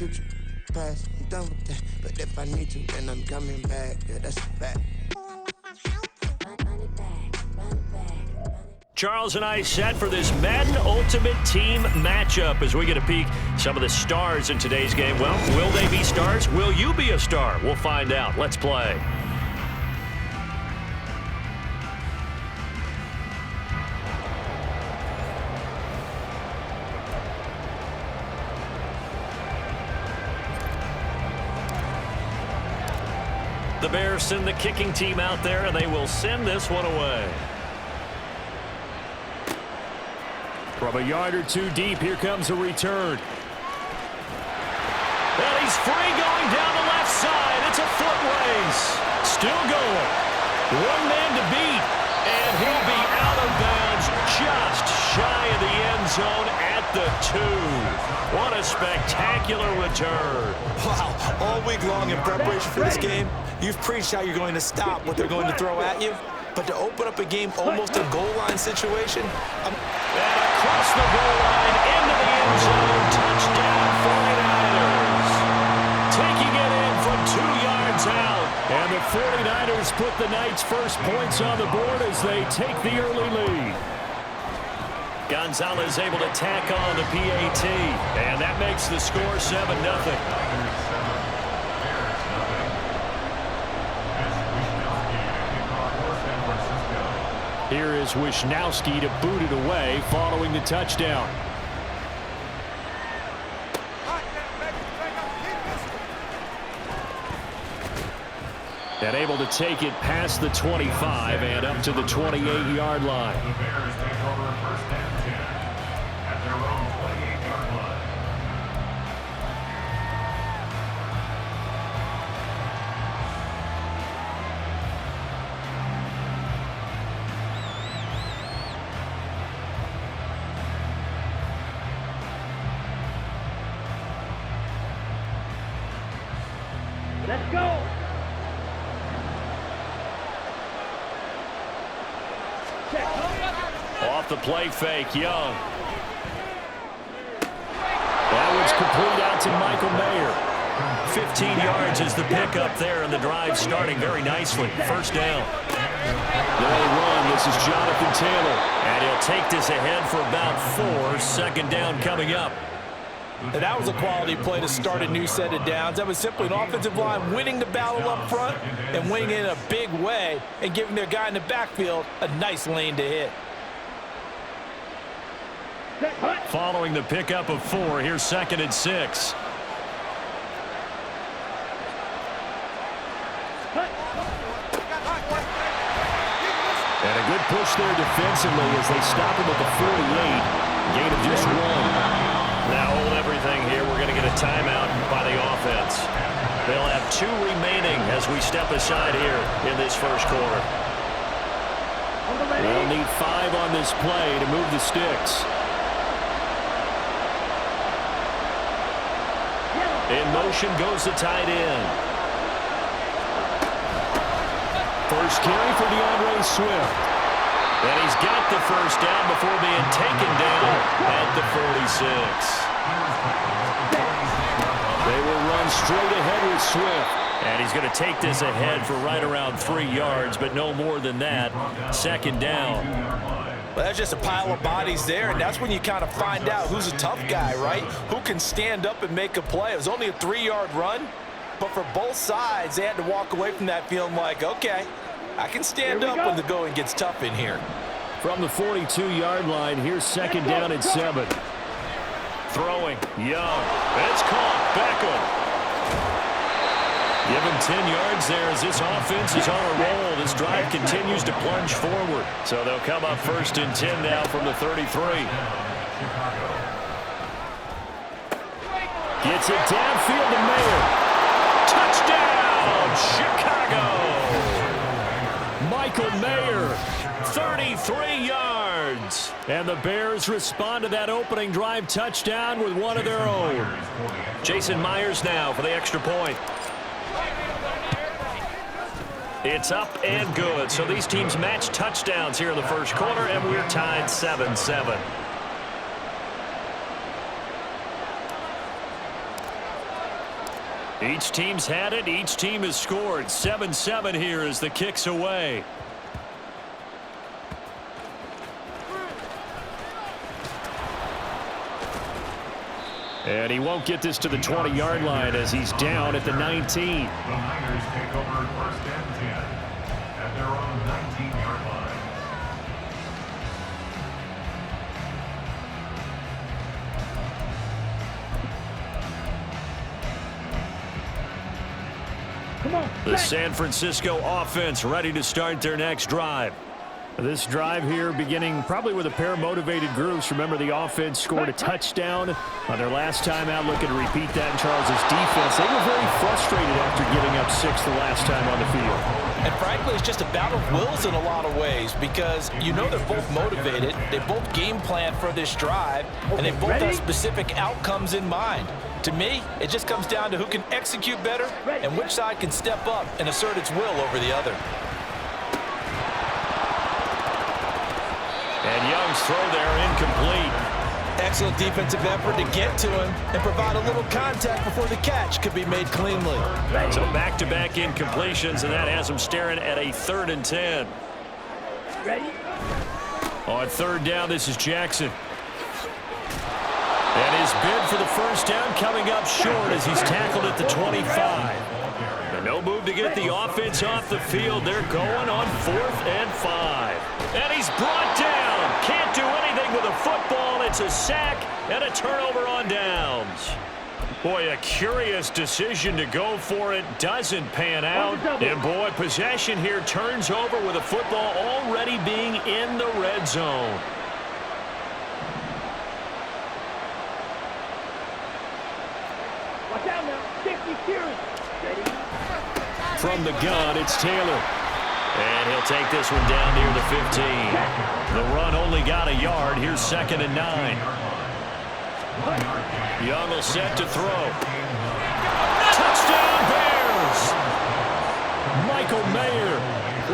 future, past, I'm done with that. But if I need to, then I'm coming back. Yeah, that's a fact. Charles and I set for this Madden Ultimate Team matchup as we get a peek some of the stars in today's game. Well, will they be stars? Will you be a star? We'll find out. Let's play. The Bears send the kicking team out there, and they will send this one away. From a yard or two deep, here comes a return. And he's free going down the left side. It's a foot race. Still going. One man to beat, and he'll be out of bounds just shy of the end zone at the 2. What a spectacular return. Wow, all week long in preparation for this game, you've preached how you're going to stop what they're going to throw at you. But to open up a game almost a goal line situation, and across the goal line into the end zone, touchdown 49ers. Taking it in from 2 yards out. And the 49ers put the Knights' first points on the board as they take the early lead. Gonzalez able to tack on the PAT, and that makes the score 7-0. Here is Wisnowski to boot it away following the touchdown. And able to take it past the 25 and up to the 28-yard line. The Bears take over first and 10 at their own 28-yard line. Let's go. Off the play fake, Young. That one's complete out to Michael Mayer. 15 yards is the pickup there, and the drive starting very nicely. First down. They'll run. This is Jonathan Taylor. And he'll take this ahead for about 4. Second down coming up. and that was a quality play to start a new set of downs. That was simply an offensive line winning the battle up front and winning it in a big way and giving their guy in the backfield a nice lane to hit. Following the pickup of 4, here's 2nd and 6. And a good push there defensively as they stop him at the 48. Gain of just 1. Now hold everything here. We're going to get a timeout by the offense. They'll have 2 remaining as we step aside here in this first quarter. They'll need 5 on this play to move the sticks. In motion goes the tight end. First carry for DeAndre Swift. And he's got the first down before being taken down at the 46. They will run straight ahead with Swift. And he's going to take this ahead for right around 3 yards, but no more than that. 2nd down. Well, that's just a pile of bodies there, and that's when you kind of find out who's a tough guy, right? Who can stand up and make a play. It was only a 3-yard run, but for both sides, they had to walk away from that feeling like, okay, I can stand up when the going gets tough in here. From the 42-yard line, here's 2nd down and 7. Throwing, Young. It's caught. Beckham. Give him 10 yards there as this offense is on a roll. This drive continues to plunge forward. So they'll come up 1st and 10 now from the 33. Gets it downfield to Mayer. Touchdown, Chicago. Michael Mayer. 33 yards. And the Bears respond to that opening drive touchdown with one of their own. Jason Myers now for the extra point. It's up and good. So these teams match touchdowns here in the first quarter, and we're tied 7-7. Each team's had it. Each team has scored. 7-7 here as the kick's away. And he won't get this to the 20-yard line as he's down at the 19. The Niners take over 1st and 10 at their own 19-yard line. The San Francisco offense ready to start their next drive. This drive here beginning probably with a pair of motivated groups. Remember, the offense scored a touchdown on their last time out. Looking to repeat that in Charles' defense. They were very frustrated after giving up 6 the last time on the field. And frankly, it's just a battle of wills in a lot of ways because you know they're both motivated. They both game plan for this drive, and they both have specific outcomes in mind. To me, it just comes down to who can execute better and which side can step up and assert its will over the other. And Young's throw there incomplete. Excellent defensive effort to get to him and provide a little contact before the catch could be made cleanly. So back-to-back incompletions, and that has him staring at a 3rd and 10. Ready? On 3rd down, this is Jackson. And his bid for the first down coming up short as he's tackled at the 25. And no move to get the offense off the field. They're going on 4th and 5. And he's brought down. Can't do anything with a football. It's a sack and a turnover on downs. Boy, a curious decision to go for it. Doesn't pan out. And boy, possession here turns over with a football already being in the red zone. Watch out now. 50 series. Ready? From the gun, it's Taylor. And he'll take this one down near the 15. The run only got a yard. Here's 2nd and 9. Young will set to throw. Touchdown, Bears! Michael Mayer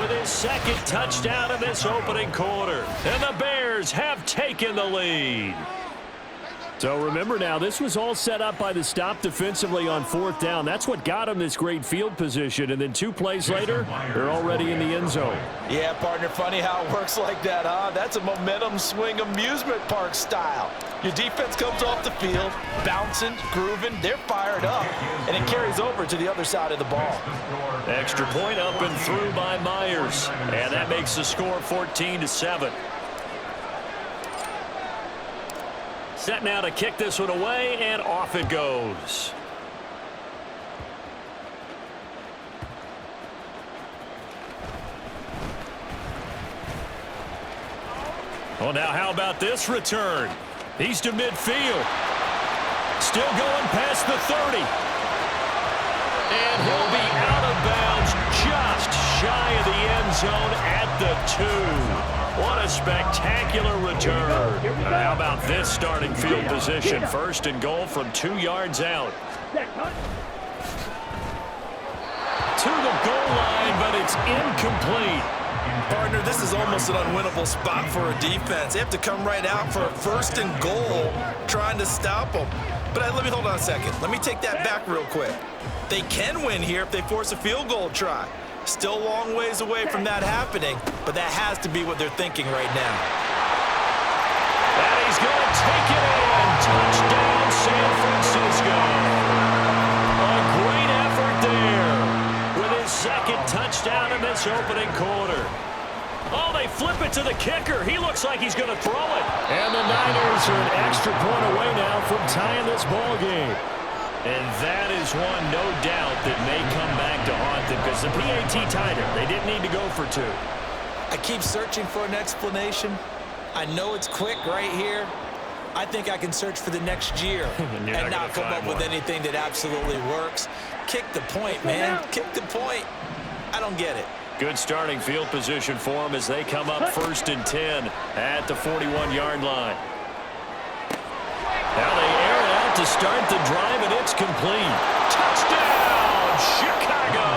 with his 2nd touchdown in this opening quarter. And the Bears have taken the lead. So remember now, this was all set up by the stop defensively on 4th down. That's what got him this great field position. And then 2 plays later, they're already in the end zone. Yeah, partner, funny how it works like that, huh? That's a momentum swing amusement park style. Your defense comes off the field, bouncing, grooving, they're fired up, and it carries over to the other side of the ball. Extra point up and through by Myers. And that makes the score 14-7. Set now to kick this one away, and off it goes. Well, now how about this return? He's to midfield. Still going past the 30. And he'll be out of bounds just shy of the end zone at the 2. What a spectacular return. How about this starting field position? 1st and goal from 2 yards out. To the goal line, but it's incomplete. Partner, this is almost an unwinnable spot for a defense. They have to come right out for a 1st and goal trying to stop them. But let me hold on a second. Let me take that back real quick. They can win here if they force a field goal try. Still a long ways away from that happening, but that has to be what they're thinking right now. And he's going to take it in. Touchdown, San Francisco. A great effort there with his 2nd touchdown in this opening quarter. Oh, they flip it to the kicker. He looks like he's going to throw it. And the Niners are an extra point away now from tying this ball game. And that is one, no doubt, that may come back to haunt them because the PAT tied it. They didn't need to go for 2. I keep searching for an explanation. I know it's quick right here. I think I can search for the next year and not come up with anything that absolutely works. Kick the point, man. Kick the point. I don't get it. Good starting field position for them as they come up 1st and 10 at the 41-yard line. Now they air it out to start the drive, and it's complete. Touchdown, Chicago!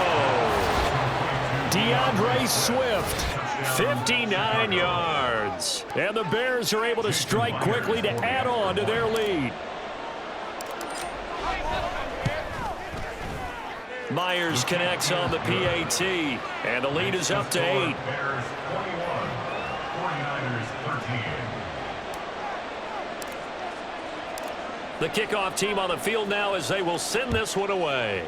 DeAndre Swift, 59 yards. And the Bears are able to strike quickly to add on to their lead. Myers connects on the PAT, and the lead is up to 8. Bears 21, 49ers 13. The kickoff team on the field now as they will send this one away.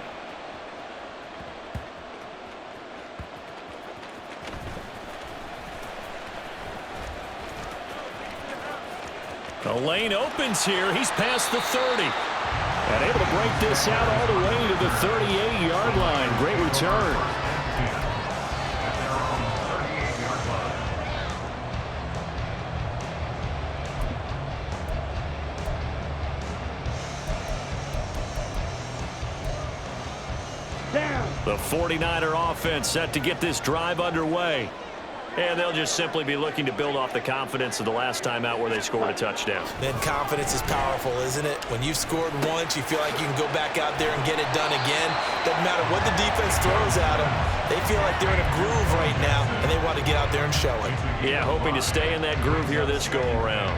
The lane opens here. He's past the 30. And able to break this out all the way to the 38-yard line. Great return. The 49er offense set to get this drive underway. And they'll just simply be looking to build off the confidence of the last time out where they scored a touchdown. Man, confidence is powerful, isn't it? When you've scored once, you feel like you can go back out there and get it done again. Doesn't matter what the defense throws at them. They feel like they're in a groove right now, and they want to get out there and show it. Yeah, hoping to stay in that groove here this go-around.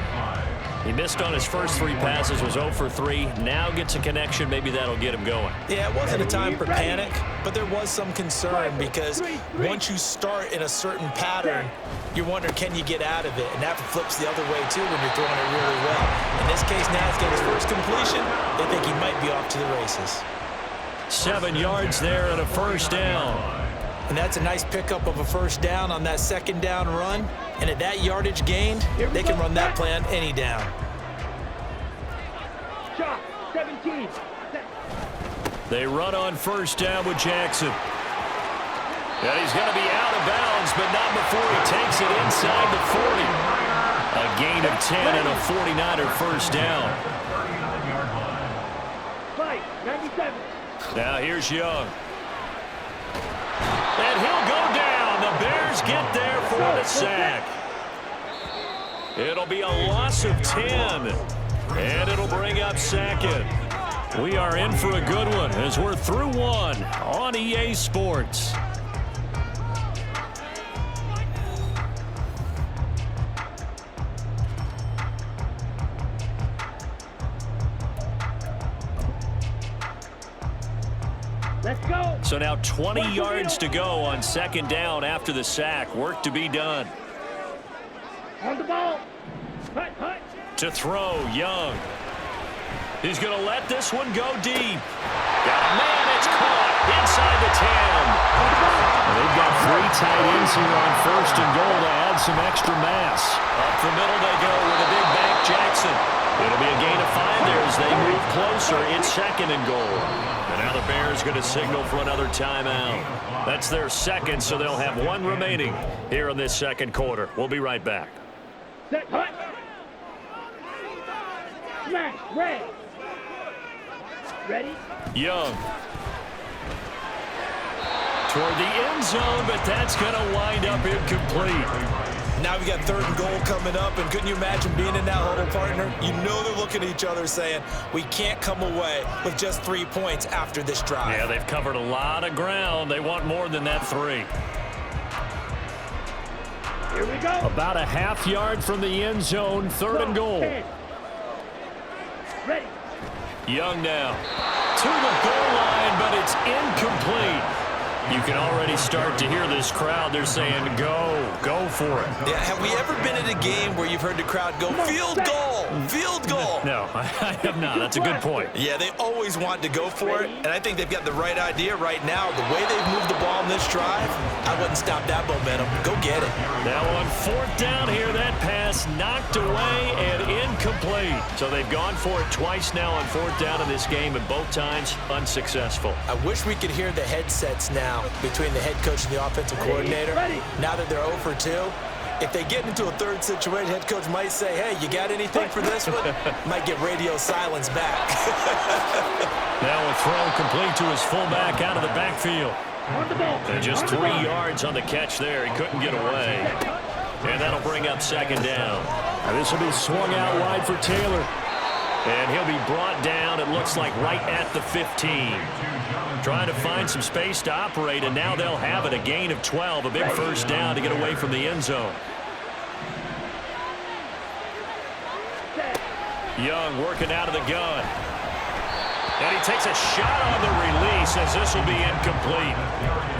He missed on his first 3 passes, was 0 for 3. Now gets a connection. Maybe that'll get him going. Yeah, it wasn't a time for panic, but there was some concern because once you start in a certain pattern, you're wondering, can you get out of it? And that flips the other way, too, when you're throwing it really well. In this case, now he's got his first completion. They think he might be off to the races. 7 yards there and a first down. And that's a nice pickup of a first down on that second down run. And at that yardage gained, they can run that play on any down. Shot, 17. They run on first down with Jackson. And he's going to be out of bounds, but not before he takes it inside the 40. A gain of 10 and a 49er first down. 97. Now here's Young. And he'll go down. The Bears get there for the sack. It'll be a loss of 10. And it'll bring up second. We are in for a good one as we're through one on EA Sports. Let's go. So now 20 yards to go on second down after the sack. Work to be done. On the ball. Hut, hut. To throw, Young. He's going to let this one go deep. Got a man, it's caught inside the 10. They've got 3 tight ends here on first and goal to add some extra mass. Up the middle they go with a big back Jackson. It'll be a gain of 5 there as they move closer. It's second and goal. And now the Bears going to signal for another timeout. That's their second, so they'll have 1 remaining here in this second quarter. We'll be right back. Set, hut. Smash, red. Ready? Young. Toward the end zone, but that's going to wind up incomplete. Now we got third and goal coming up, and couldn't you imagine being in that huddle, partner? You know they're looking at each other saying, we can't come away with just 3 points after this drive. Yeah, they've covered a lot of ground. They want more than that 3. Here we go. About a half yard from the end zone, third and goal. 10. Ready. Young now to the goal line, but it's incomplete. You can already start to hear this crowd. They're saying, go for it. Yeah, have we ever been at a game where you've heard the crowd go, field goal, field goal? No, I have not. That's a good point. Yeah, they always want to go for it, and I think they've got the right idea right now. The way they've moved the ball in this drive, I wouldn't stop that momentum. Go get it. Now on fourth down here, that pass knocked away and incomplete. So they've gone for it twice now on fourth down in this game, and both times unsuccessful. I wish we could hear the headsets now between the head coach and the offensive coordinator. Now that they're 0 for 2, if they get into a third situation, head coach might say, hey, you got anything for this one? Might get radio silence back. Now a throw complete to his fullback out of the backfield. And just 3 yards on the catch there. He couldn't get away. And that'll bring up second down. Now this will be swung out wide for Taylor. And he'll be brought down, it looks like, right at the 15. Trying to find some space to operate, and now they'll have it. A gain of 12, a big first down to get away from the end zone. Young working out of the gun. And he takes a shot on the release as this will be incomplete.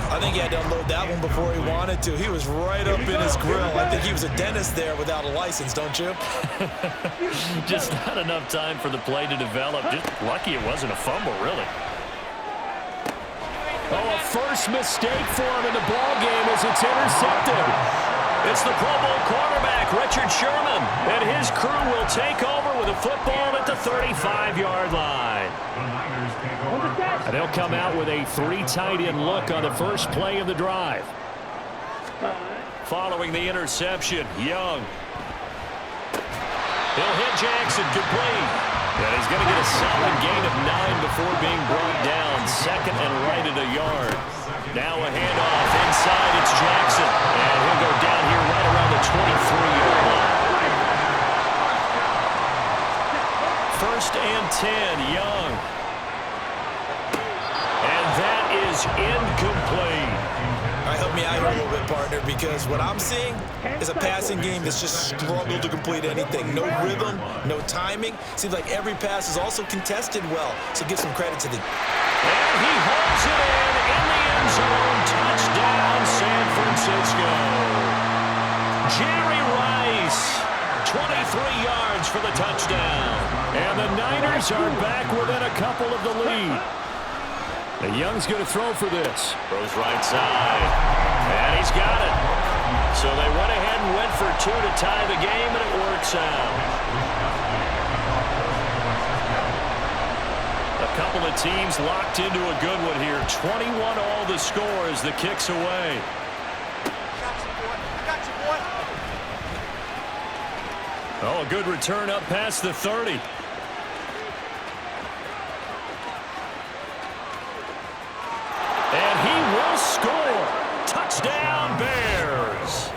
I think he had to unload that one before he wanted to. He was right up in his grill. I think he was a dentist there without a license, don't you? Just not enough time for the play to develop. Just lucky it wasn't a fumble, really. Oh, a first mistake for him in the ball game as it's intercepted. It's the Pro Bowl quarterback, Richard Sherman, and his crew will take over with a football at the 35-yard line. And they'll come out with a 3 tight end look on the first play of the drive. Following the interception, Young. He'll hit Jackson, complete. And he's going to get a solid gain of 9 before being brought down. Second and right at a yard. Now a handoff inside. It's Jackson. And he'll go down here right around the 23-yard line. First and 10, Young. And that is incomplete. All right, help me out here a little bit, partner, because what I'm seeing is a passing game that's just struggled to complete anything. No rhythm, no timing. Seems like every pass is also contested well, so give some credit to the... And he holds it in the end zone. Touchdown, San Francisco. Jerry Rice, 23 yards for the touchdown. And the Niners are back within a couple of the lead. And Young's going to throw for this. Throws right side. And he's got it. So they went ahead and went for 2 to tie the game, and it works out. A couple of teams locked into a good one here. 21 all the score as the kick's away. Oh, a good return up past the 30. And he will score. Touchdown, Bears.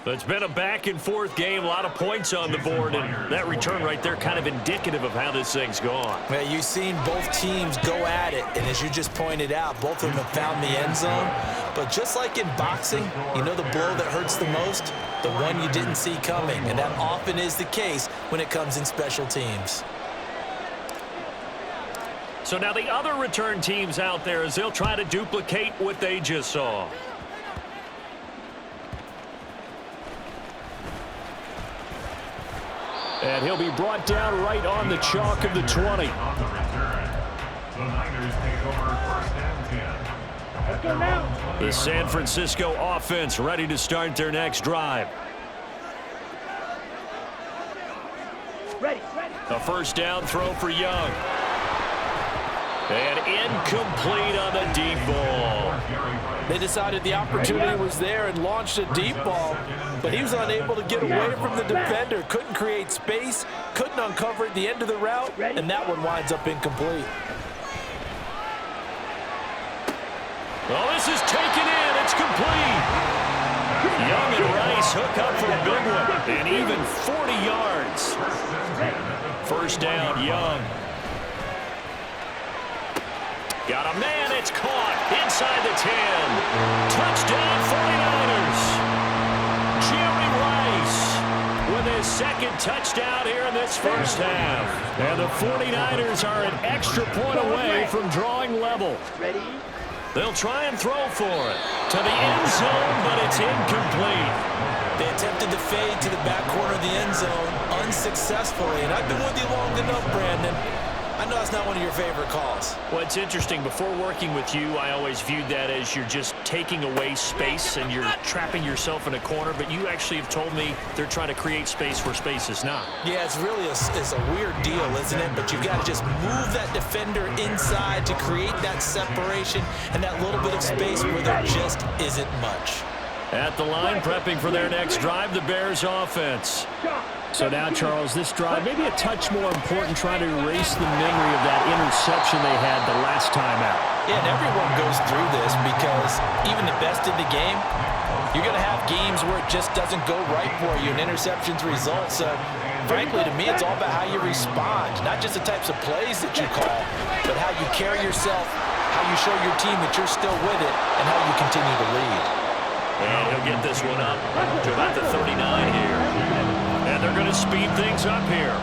It's been a back-and-forth game, a lot of points on the board, and that return right there kind of indicative of how this thing's gone. Well, you've seen both teams go at it, and as you just pointed out, both of them have found the end zone. But just like in boxing, you know the blow that hurts the most? The one you didn't see coming, and that often is the case when it comes in special teams. So now the other return teams out there as they'll try to duplicate what they just saw. And he'll be brought down right on the chalk of the 20. On the return, the Niners take over first and 10. Let's go now. The San Francisco offense ready to start their next drive. Ready. A first down throw for Young. And incomplete on the deep ball. They decided the opportunity was there and launched a deep ball, but he was unable to get away from the defender. Couldn't create space, couldn't uncover at the end of the route, and that one winds up incomplete. Well, this is taken in. It's complete. Young and Rice hook up for a big one, and even 40 yards. First down, Young. Got a man, it's caught inside the 10. Touchdown 49ers. Jerry Rice with his second touchdown here in this first half. And the 49ers are an extra point away from drawing level. Ready. They'll try and throw for it to the end zone, but it's incomplete. They attempted to fade to the back corner of the end zone unsuccessfully, and I've been with you long enough, Brandon. I know that's not one of your favorite calls. Well, it's interesting. Before working with you, I always viewed that as you're just taking away space and you're trapping yourself in a corner, but you actually have told me they're trying to create space where space is not. Yeah, it's really it's a weird deal, isn't it? But you've got to just move that defender inside to create that separation and that little bit of space where there just isn't much. At the line, prepping for their next drive, the Bears offense. So now, Charles, this drive maybe a touch more important, trying to erase the memory of that interception they had the last time out. Yeah, and everyone goes through this because even the best in the game, you're going to have games where it just doesn't go right for you and interceptions result. So, frankly, to me, it's all about how you respond, not just the types of plays that you call, but how you carry yourself, how you show your team that you're still with it, and how you continue to lead. And he'll get this one up to about the 39 here. And they're going to speed things up here.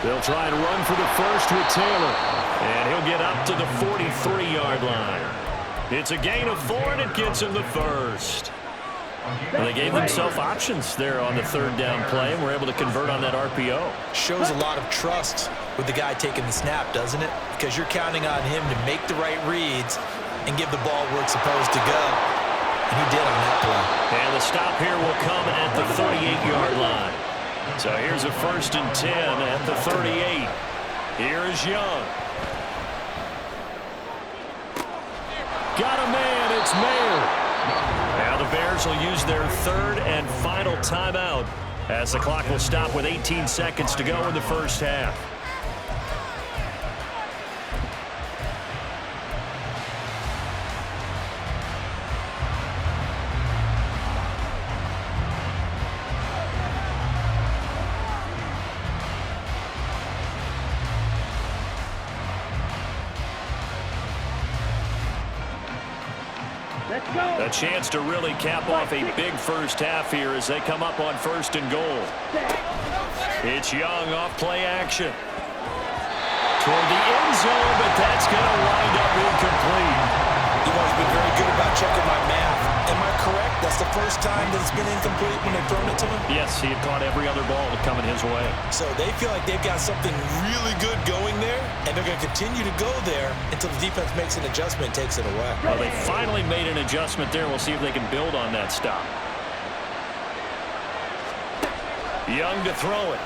They'll try and run for the first with Taylor. And he'll get up to the 43-yard line. It's a gain of 4, and it gets him the first. Well, they gave themselves options there on the third down play, and were able to convert on that RPO. Shows a lot of trust with the guy taking the snap, doesn't it? Because you're counting on him to make the right reads and give the ball where it's supposed to go. And he did on that play. And the stop here will come at the 38-yard line. So here's a 1st and 10 at the 38. Here is Young. Got a man, it's Mayer. Now the Bears will use their third and final timeout as the clock will stop with 18 seconds to go in the first half. A chance to really cap off a big first half here as they come up on 1st and goal. It's Young off play action. Toward the end zone, but that's going to wind up incomplete. You've always been very good about checking my math. Am I correct? That's the first time that it's been incomplete when they've thrown it to him? Yes, he had caught every other ball coming his way. So they feel like they've got something really good going there, and they're going to continue to go there until the defense makes an adjustment and takes it away. Well, they finally made an adjustment there. We'll see if they can build on that stop. Young to throw it.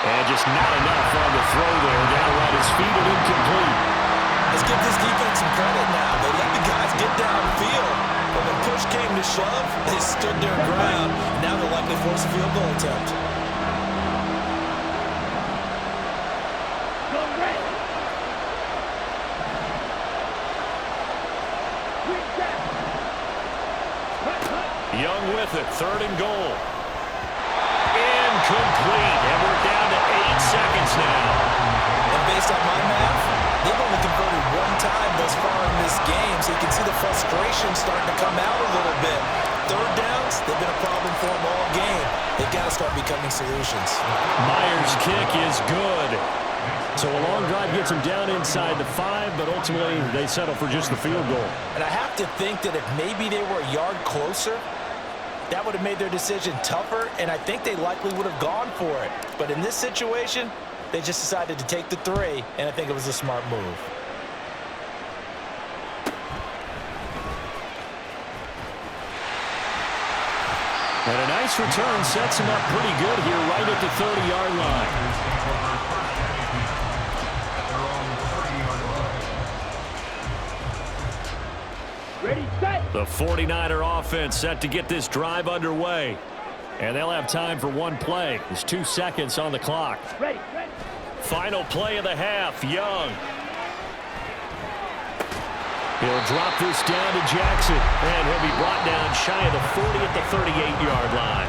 And just not enough on the throw there. Down right his feet and incomplete. Let's give this defense some credit now. They let the guys get downfield. But when push came to shove, they stood their ground. Now they're likely to force a field goal attempt. Young with it, 3rd and goal. Incomplete, and we're down to 8 seconds now. And based on my math, they've only converted 1 time thus far in this game, so you can see the frustration starting to come out a little bit. 3rd downs, they've been a problem for them all game. They've got to start becoming solutions. Myers' kick is good. So a long drive gets them down inside the 5, but ultimately they settle for just the field goal. And I have to think that if maybe they were a yard closer, that would have made their decision tougher, and I think they likely would have gone for it. But in this situation, they just decided to take the 3, and I think it was a smart move. And a nice return sets him up pretty good here right at the 30-yard line. Ready, set. The 49er offense set to get this drive underway. And they'll have time for one play. There's 2 seconds on the clock. Ready, ready. Final play of the half, Young. He'll drop this down to Jackson, and he'll be brought down shy of the 40 at the 38-yard line.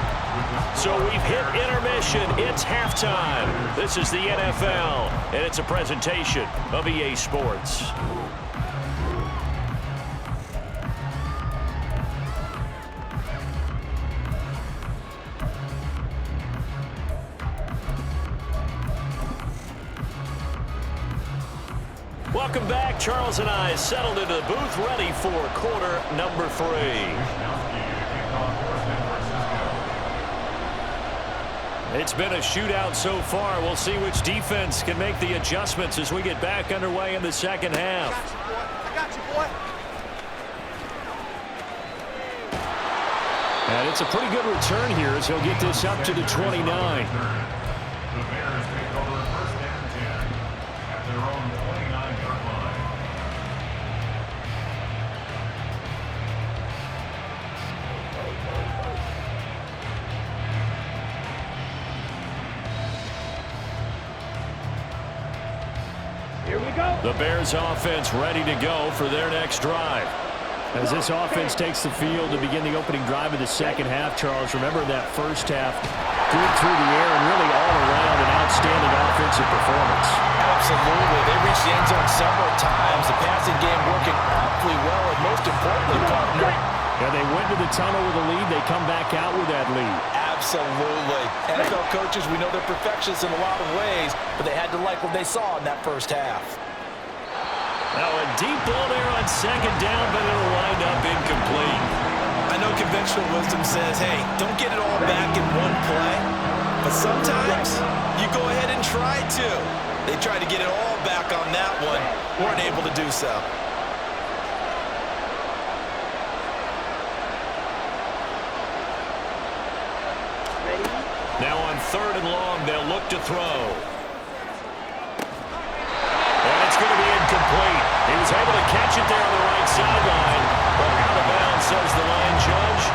So we've hit intermission. It's halftime. This is the NFL, and it's a presentation of EA Sports. Welcome back. Charles and I settled into the booth, ready for quarter number 3. It's been a shootout so far. We'll see which defense can make the adjustments as we get back underway in the second half. I got you, boy. And it's a pretty good return here as he'll get this up to the 29. The Bears take over 1st and 10 at their own 29-yard line. Here we go. The Bears offense ready to go for their next drive. As this offense takes the field to begin the opening drive of the second half, Charles, remember that first half, good through the air and really all around an outstanding offensive performance. Absolutely. They reached the end zone several times. The passing game working awfully well, and most importantly, partner, Yeah, they went to the tunnel with a lead. They come back out with that lead. Absolutely. NFL coaches, we know they're perfectionists in a lot of ways, but they had to like what they saw in that first half. Now a deep ball there on second down, but it'll wind up incomplete. I know conventional wisdom says, hey, don't get it all back in one play, but sometimes you go ahead and try to. They tried to get it all back on that one, weren't able to do so. Now on third and long, they'll look to throw. And it's going to be incomplete. He was able to catch it there on the right sideline, but out of bounds, says the line judge.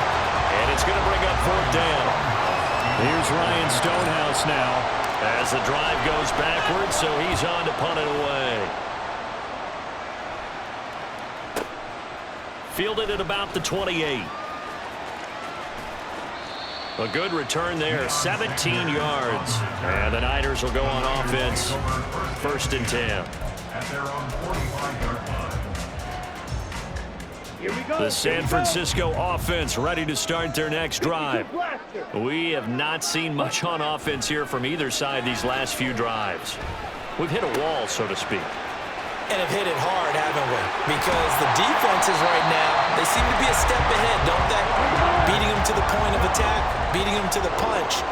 And it's going to bring up fourth down. Here's Ryan Stonehouse now as the drive goes backwards, so he's on to punt it away. Fielded at about the 28. A good return there, 17 yards. And the Niners will go on offense, first and 10. At their own 45-yard line. Here we go. The San Francisco offense ready to start their next drive. We have not seen much on offense here from either side these last few drives. We've hit a wall, so to speak. And have hit it hard, haven't we? Because the defenses right now, they seem to be a step ahead, don't they? Beating them to the point of attack, beating them to the punch.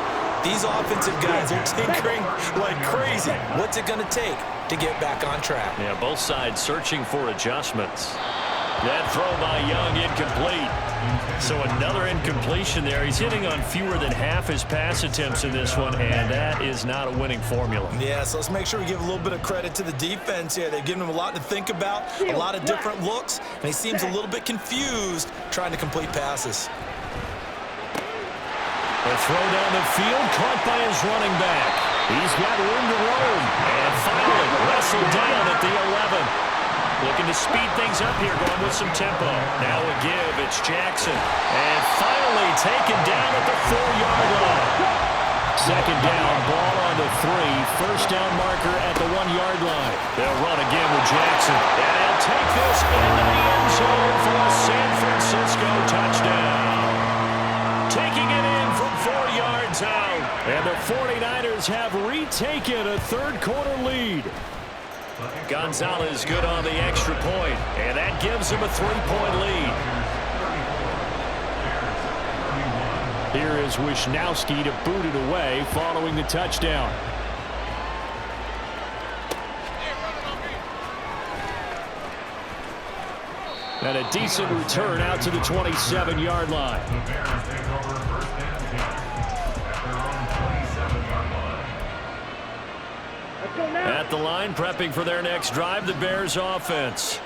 These offensive guys are tinkering like crazy. What's it going to take to get back on track? Yeah, both sides searching for adjustments. That throw by Young incomplete. So another incompletion there. He's hitting on fewer than half his pass attempts in this one, and that is not a winning formula. Yeah, so let's make sure we give a little bit of credit to the defense here. They've given him a lot to think about, a lot of different looks, and he seems a little bit confused trying to complete passes. A throw down the field, caught by his running back. He's got room to roam, and finally wrestled down at the 11. Looking to speed things up here, going with some tempo. Now a give, it's Jackson. And finally taken down at the 4-yard line. Second down, ball on the 3. First down marker at the 1-yard line. They'll run again with Jackson. And he'll take this into the end zone for a San Francisco touchdown. Taking it in from 4 yards out. And the 49ers have retaken a third-quarter lead. Gonzalez good on the extra point, and that gives him a 3-point lead. Here is Wisnowski to boot it away following the touchdown. And a decent return out to the 27-yard line. The Bears take over first and 10 at their own 27-yard line. Let's go now. At the line, prepping for their next drive, the Bears offense.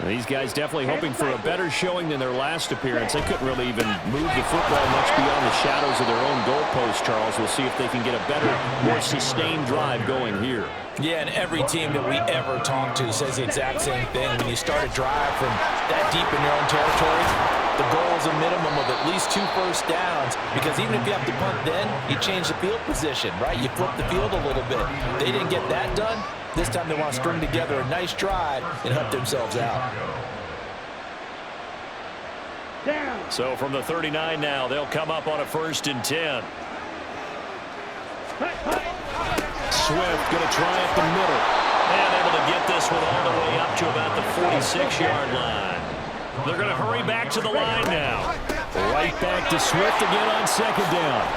These guys definitely hoping for a better showing than their last appearance. They couldn't really even move the football much beyond the shadows of their own goalpost, Charles. We'll see if they can get a better, more sustained drive going here. Yeah, and every team that we ever talk to says the exact same thing. When you start a drive from that deep in your own territory, the goal is a minimum of at least 2 first downs, because even if you have to punt then, you change the field position, right? You flip the field a little bit. They didn't get that done. This time they want to string together a nice drive and help themselves out. Down. So from the 39 now, they'll come up on a 1st and 10. Swift going to try up the middle. And able to get this one all the way up to about the 46-yard line. They're going to hurry back to the line now. Right back to Swift again on 2nd down.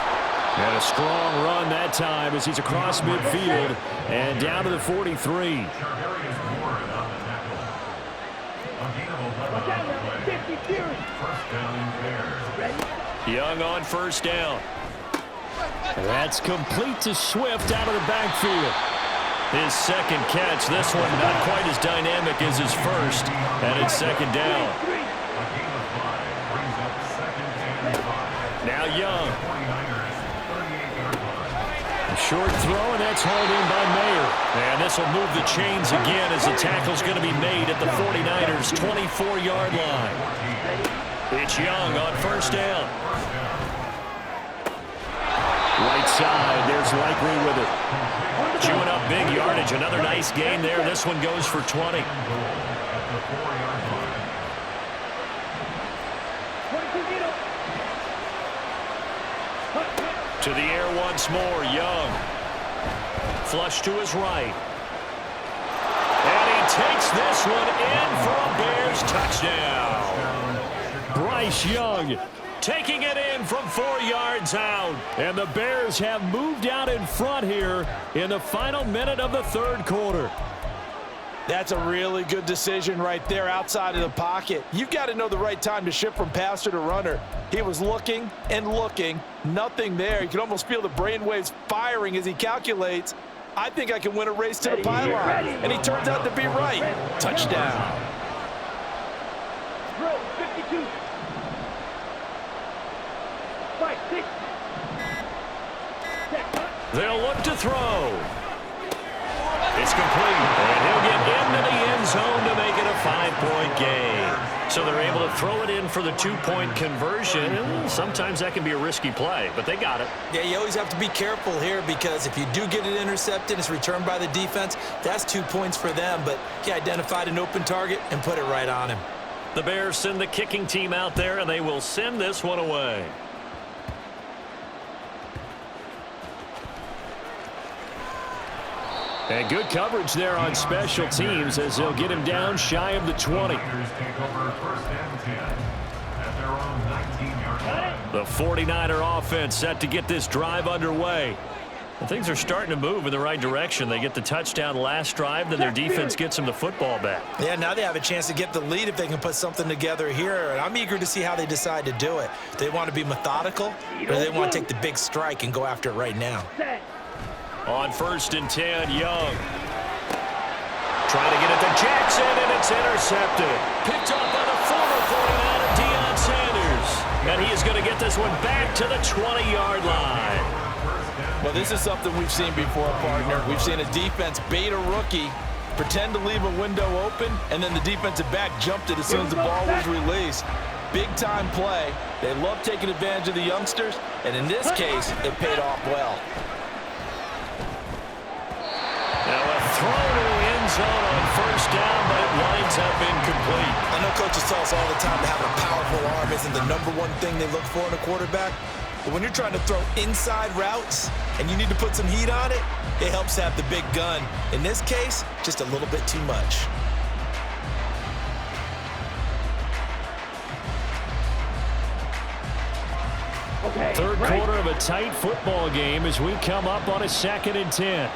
And a strong run that time as he's across midfield and down to the 43. Charvarius Ward on the tackle. A gain of 11 on the play. First down in Bears. Young on 1st down. That's complete to Swift out of the backfield. His 2nd catch. This one not quite as dynamic as his first. And it's 2nd down. A gain of 5 brings up 2nd and 5. Now Young. 49ers, 38-yard line. A short throw, and that's hauled in by Mayer. And this will move the chains again as the tackle's going to be made at the 49ers' 24-yard line. It's Young on 1st down. Right side, there's Likely with it. Chewing up big yardage. Another nice gain there. This one goes for 20. At the 4-yard line. To the air once more, Young. Flush to his right. And he takes this one in for a Bears touchdown. Bryce Young taking it in from 4 yards out. And the Bears have moved out in front here in the final minute of the third quarter. That's a really good decision right there outside of the pocket. You've got to know the right time to shift from passer to runner. He was looking and looking, nothing there. You can almost feel the brainwaves firing as he calculates, I think I can win a race to the pylon. And he turns out to be right. Touchdown. Throw, 52. Fight, 6. They'll look to throw. It's complete, and he'll get into the end zone to make it a 5-point game. So they're able to throw it in for the 2-point conversion. Sometimes that can be a risky play, but they got it. Yeah, you always have to be careful here because if you do get it intercepted, it's returned by the defense, that's 2 points for them. But he identified an open target and put it right on him. The Bears send the kicking team out there, and they will send this one away. And good coverage there on special teams as they'll get him down shy of the 20. The 49er offense set to get this drive underway. And things are starting to move in the right direction. They get the touchdown last drive, then their defense gets them the football back. Yeah, now they have a chance to get the lead if they can put something together here. And I'm eager to see how they decide to do it. Do they want to be methodical, or do they want to take the big strike and go after it right now? On 1st and 10, Young. Trying to get it to Jackson, and it's intercepted. Picked up by the former 49er, Deion Sanders. And he is going to get this one back to the 20-yard line. Well, this is something we've seen before, partner. We've seen a defense bait a rookie, pretend to leave a window open, and then the defensive back jumped it as soon as the ball was released. Big-time play. They love taking advantage of the youngsters, and in this case, it paid off well. Now a throw to the end zone on 1st down, but it winds up incomplete. I know coaches tell us all the time that having a powerful arm isn't the #1 thing they look for in a quarterback. But when you're trying to throw inside routes and you need to put some heat on it, it helps have the big gun. In this case, just a little bit too much. Okay, Third quarter of a tight football game as we come up on a 2nd and 10.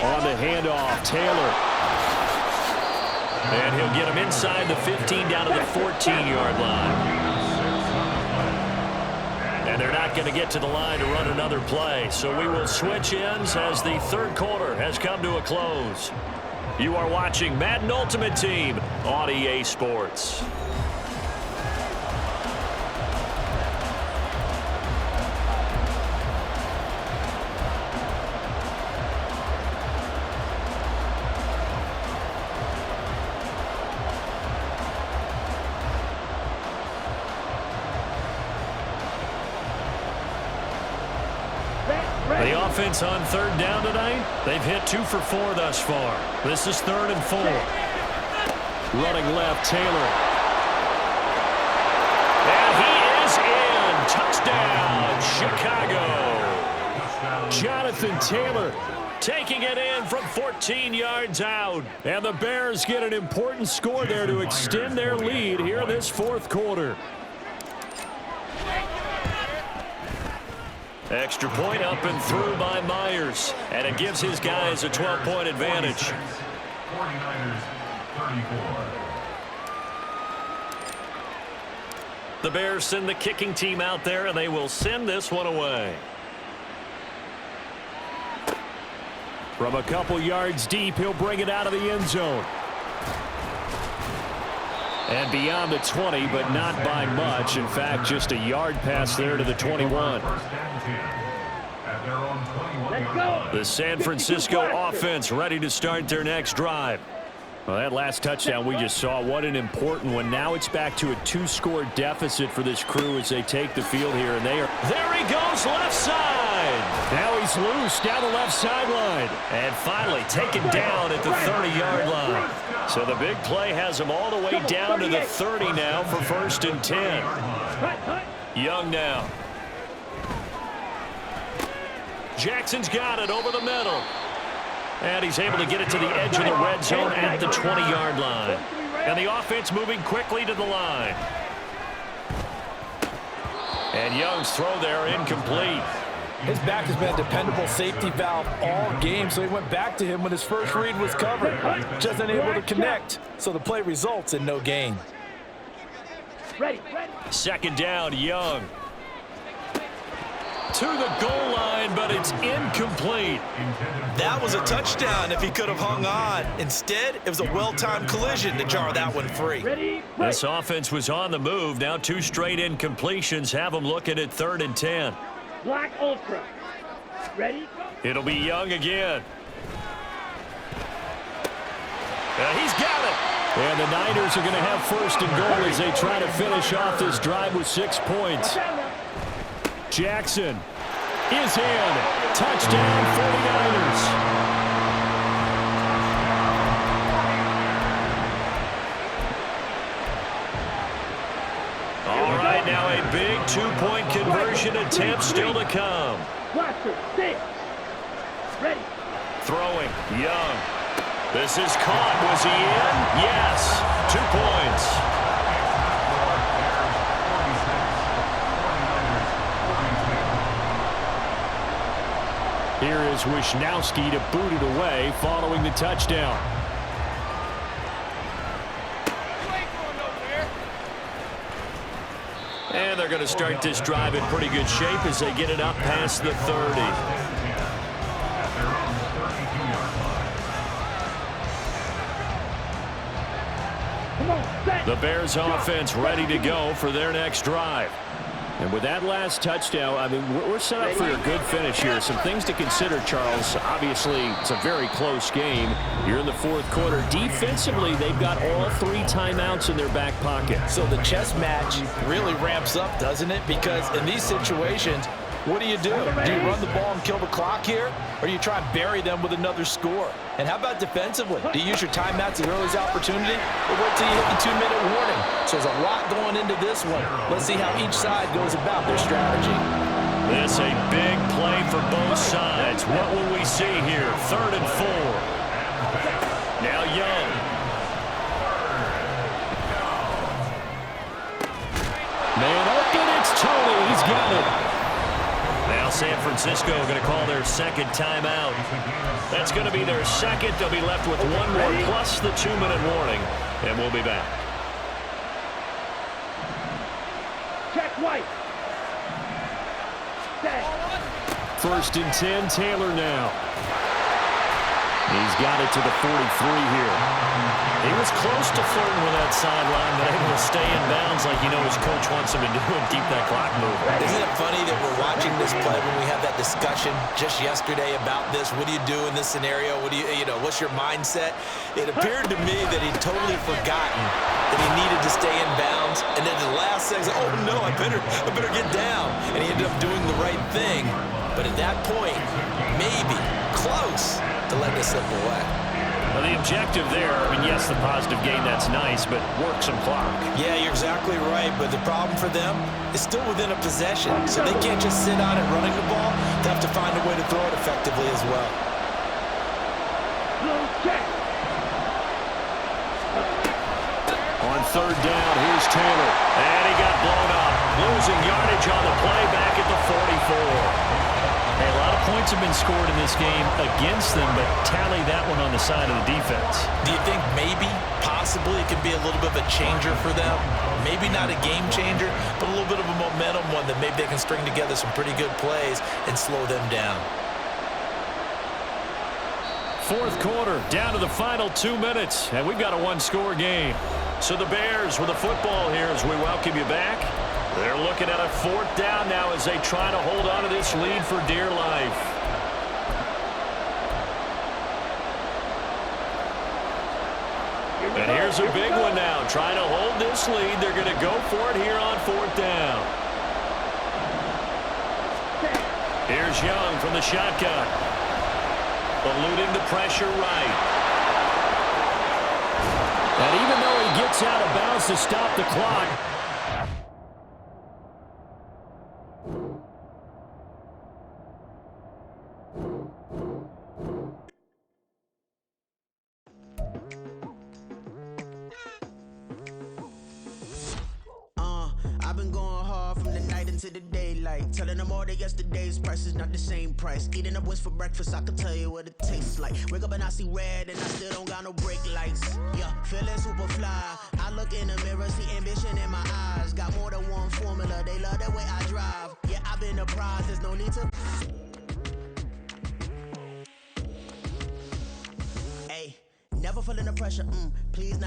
On the handoff, Taylor. And he'll get him inside the 15 down to the 14-yard line. And they're not going to get to the line to run another play. So we will switch ends as the third quarter has come to a close. You are watching Madden Ultimate Team on EA Sports. The offense on 3rd down tonight, they've hit 2 for 4 thus far. This is 3rd and 4. Running left, Taylor. And he is in. Touchdown, Chicago. Jonathan Taylor taking it in from 14 yards out. And the Bears get an important score there to extend their lead here in this 4th quarter. Extra point up and through by Myers. And it gives his guys a 12-point advantage. 49ers 34. The Bears send the kicking team out there, and they will send this one away. From a couple yards deep, he'll bring it out of the end zone. And beyond the 20, but not by much. In fact, just a yard pass there to the 21. The San Francisco offense ready to start their next drive. Well, that last touchdown we just saw, what an important one. Now it's back to a 2-score deficit for this crew as they take the field here. And they are. There he goes, left side. Now he's He's loose down the left sideline. And finally taken down at the 30-yard line. So the big play has him all the way down to the 30 now for 1st and 10. Young now. Jackson's got it over the middle. And he's able to get it to the edge of the red zone at the 20-yard line. And the offense moving quickly to the line. And Young's throw there incomplete. His back has been a dependable safety valve all game, so he went back to him when his first read was covered. Just unable to connect, so the play results in no gain. Second down, Young. To the goal line, but it's incomplete. That was a touchdown if he could have hung on. Instead, it was a well-timed collision to jar that one free. This offense was on the move. Now 2 straight incompletions have them looking at 3rd and 10. Black Ultra. Ready? It'll be Young again. He's got it. And the Niners are going to have 1st and goal as they try to finish off this drive with 6 points. Jackson is in. Touchdown, 49ers. All right, now a big 2-point conversion attempt still to come. Blaster, 6. Ready. Throwing, Young. This is caught. Was he in? Yes. 2 points. Here is Wisnowski to boot it away following the touchdown. And they're going to start this drive in pretty good shape as they get it up past the 30. The Bears offense ready to go for their next drive. And with that last touchdown, I mean, we're set up for a good finish here. Some things to consider, Charles. Obviously, it's a very close game. You're in the 4th quarter. Defensively, they've got all 3 timeouts in their back pocket. So the chess match really ramps up, doesn't it? Because in these situations, what do? Do you run the ball and kill the clock here? Or do you try and bury them with another score? And how about defensively? Do you use your timeouts as early as opportunity? Or wait till you hit the 2-minute warning? So there's a lot going into this one. Let's see how each side goes about their strategy. This a big play for both sides. What will we see here? 3rd and 4. Now Young. Man open, it's Tony. He's got it. Now San Francisco going to call their 2nd timeout. That's going to be their 2nd. They'll be left with 1 more plus the 2-minute warning. And we'll be back. Check White. Set. 1st and 10, Taylor now. He's got it to the 43 here. He was close to flirting with that sideline, but able to stay in bounds like you know his coach wants him to do and keep that clock moving. Isn't it funny that we're watching this play when we had that discussion just yesterday about this? What do you do in this scenario? What do you know, what's your mindset? It appeared to me that he'd totally forgotten that he needed to stay in bounds. And then the last thing, oh no, I better get down. And he ended up doing the right thing. But at that point, maybe close to letting it slip away. Well, the objective there, I mean, yes, the positive gain, that's nice, but work some clock. Yeah, you're exactly right, but the problem for them is still within a possession, so they can't just sit on it running the ball. They have to find a way to throw it effectively as well. On 3rd down, here's Taylor. And he got blown up. Losing yardage on the play back at the 44. Hey, a lot of points have been scored in this game against them, but tally that one on the side of the defense. Do you think maybe, possibly, it could be a little bit of a changer for them? Maybe not a game changer, but a little bit of a momentum one that maybe they can string together some pretty good plays and slow them down. 4th quarter, down to the final 2 minutes, and we've got a 1-score game. So the Bears with the football here as we welcome you back. They're looking at a 4th down now as they try to hold on to this lead for dear life. And here's a big one now. Trying to hold this lead. They're going to go for it here on 4th down. Here's Here's Young from the shotgun. Eluding the pressure right. And even though he gets out of bounds to stop the clock, I've been going hard from the night into the daylight, telling them all that yesterday's price is not the same price. Eating up what's for breakfast, I can tell you what it tastes like. Wake up and I see red and I still don't got no brake lights. Yeah, feeling super fly. I look in the mirror, see ambition in my eyes. Got more than one formula, they love the way I drive. Yeah, I've been a prize, there's no need to. Hey, never feeling the pressure, please not.